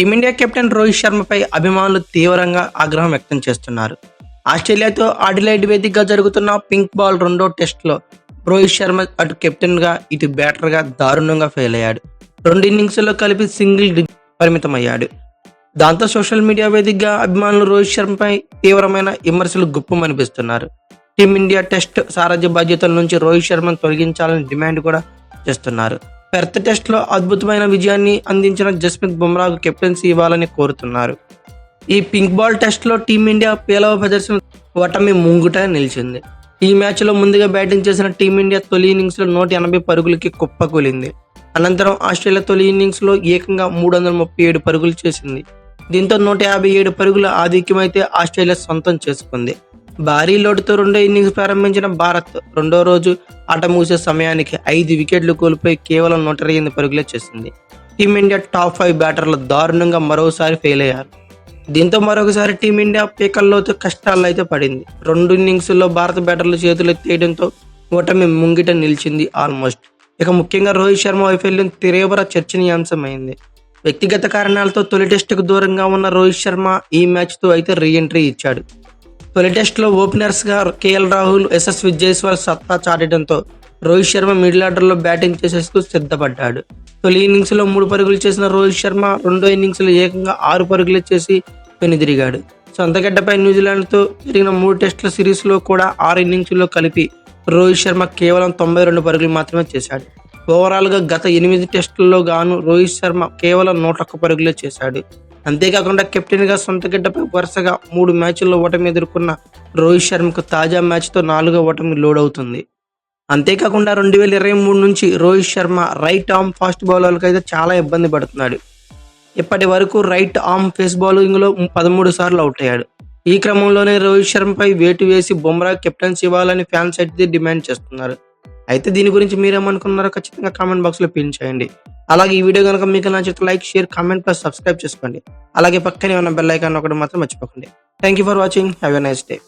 Team India captain Rohit శర్మపై అభిమానులు తీవ్రంగా ఆగ్రహం వ్యక్తం చేస్తున్నారు. ఆస్ట్రేలియాతో అడిలైడ్ వేదికగా జరుగుతున్న పింక్ బాల్ రెండో టెస్టులో రోహిత్ శర్మ అటు కెప్టెన్గా ఇటు బ్యాటర్గా దారుణంగా ఫెయిల్ అయ్యాడు. 2 ఇన్నింగ్స్లో కలిపి సింగిల్ డిజిట్ పరిమితమయ్యాడు. దాంతో సోషల్ మీడియా వేదికగా అభిమానులు రోహిత్ శర్మపై తీవ్రమైన విమర్శలు గుప్పమనిపిస్తున్నారు. టీమిండియా టెస్ట్ సారథ్య బాధ్యతల నుంచి రోహిత్ శర్మను తొలగించాలని డిమాండ్ కూడా చేస్తున్నారు. పెర్త్ టెస్ట్లో అద్భుతమైన విజయాన్ని అందించిన జస్ప్రీత్ బుమ్రాకు కెప్టెన్సీ ఇవ్వాలని కోరుతున్నారు. ఈ పింక్ బాల్ టెస్ట్లో టీమిండియా పేలవ ప్రదర్శన ఓటమి ముంగుట నిలిచింది. ఈ మ్యాచ్లో ముందుగా బ్యాటింగ్ చేసిన టీమిండియా తొలి ఇన్నింగ్స్లో 180 పరుగులకి కుప్పకూలింది. అనంతరం ఆస్ట్రేలియా తొలి ఇన్నింగ్స్లో ఏకంగా 337 పరుగులు చేసింది. దీంతో 157 పరుగుల ఆధిక్యమైతే ఆస్ట్రేలియా సొంతం చేసుకుంది. భారీ లోటుతో రెండో ఇన్నింగ్స్ ప్రారంభించిన భారత్ రెండో రోజు ఆట ముగిసే సమయానికి 5 వికెట్లు కోల్పోయి కేవలం 128 పరుగులే చేసింది. టీమిండియా టాప్ 5 బ్యాటర్లు దారుణంగా మరోసారి ఫెయిల్ అయ్యారు. దీంతో మరొకసారి టీమిండియా పీకల్లోతో కష్టాల్లో అయితే పడింది. 2 ఇన్నింగ్స్లో భారత బ్యాటర్లు చేతులు ఎత్తేయడంతో ఓటమి ముంగిట నిలిచింది ఆల్మోస్ట్. ఇక ముఖ్యంగా రోహిత్ శర్మ వైఫల్యం తీవ్ర చర్చనీయాంశమైంది. వ్యక్తిగత కారణాలతో తొలి టెస్టుకు దూరంగా ఉన్న రోహిత్ శర్మ ఈ మ్యాచ్తో అయితే రీ ఎంట్రీ ఇచ్చాడు. తొలి టెస్టులో ఓపెనర్స్గా కేఎల్ రాహుల్, యశస్వి జైస్వాల్ సత్తా చాటడంతో రోహిత్ శర్మ మిడిల్ ఆర్డర్లో బ్యాటింగ్ చేసేందుకు సిద్ధపడ్డాడు. తొలి ఇన్నింగ్స్లో 3 పరుగులు చేసిన రోహిత్ శర్మ రెండో ఇన్నింగ్స్లో ఏకంగా 6 పరుగులు చేసి వెనుదిరిగాడు. సొంతగడ్డపై న్యూజిలాండ్తో జరిగిన 3 టెస్టుల సిరీస్లో కూడా 6 ఇన్నింగ్స్లో కలిపి రోహిత్ శర్మ కేవలం 92 పరుగులు మాత్రమే చేశాడు. ఓవరాల్గా గత 8 టెస్టుల్లో గాను రోహిత్ శర్మ కేవలం 101 పరుగులే చేశాడు. అంతేకాకుండా కెప్టెన్గా సొంతగడ్డపై వరుసగా 3 మ్యాచ్ల్లో ఓటమి ఎదుర్కొన్న రోహిత్ శర్మకు తాజా మ్యాచ్తో 4వ ఓటమి లోడ్ అవుతుంది. అంతేకాకుండా 2023 నుంచి Rohit Sharma right arm fast బౌలర్లకు అయితే చాలా ఇబ్బంది పడుతున్నాడు. ఇప్పటి వరకు రైట్ ఆర్మ్ ఫేస్ బౌలింగ్లో 13 సార్లు అవుట్ అయ్యాడు. ఈ క్రమంలోనే రోహిత్ శర్మపై వేటు వేసి బుమ్రా కెప్టెన్సీ ఇవ్వాలని ఫ్యాన్స్ అయితే డిమాండ్ చేస్తున్నారు. అయితే దీని గురించి మీరేమనుకున్నారో ఖచ్చితంగా కామెంట్ బాక్స్లో పిన్ చేయండి. అలాగే ఈ వీడియో కనుక మీకు నచ్చితే like, share, comment plus subscribe చేసుకోండి. అలాగే పక్కనే ఉన్న బెల్ ఐకాన్ ఒకటి మాత్రం మర్చిపోకండి. Thank you for watching. Have a nice day.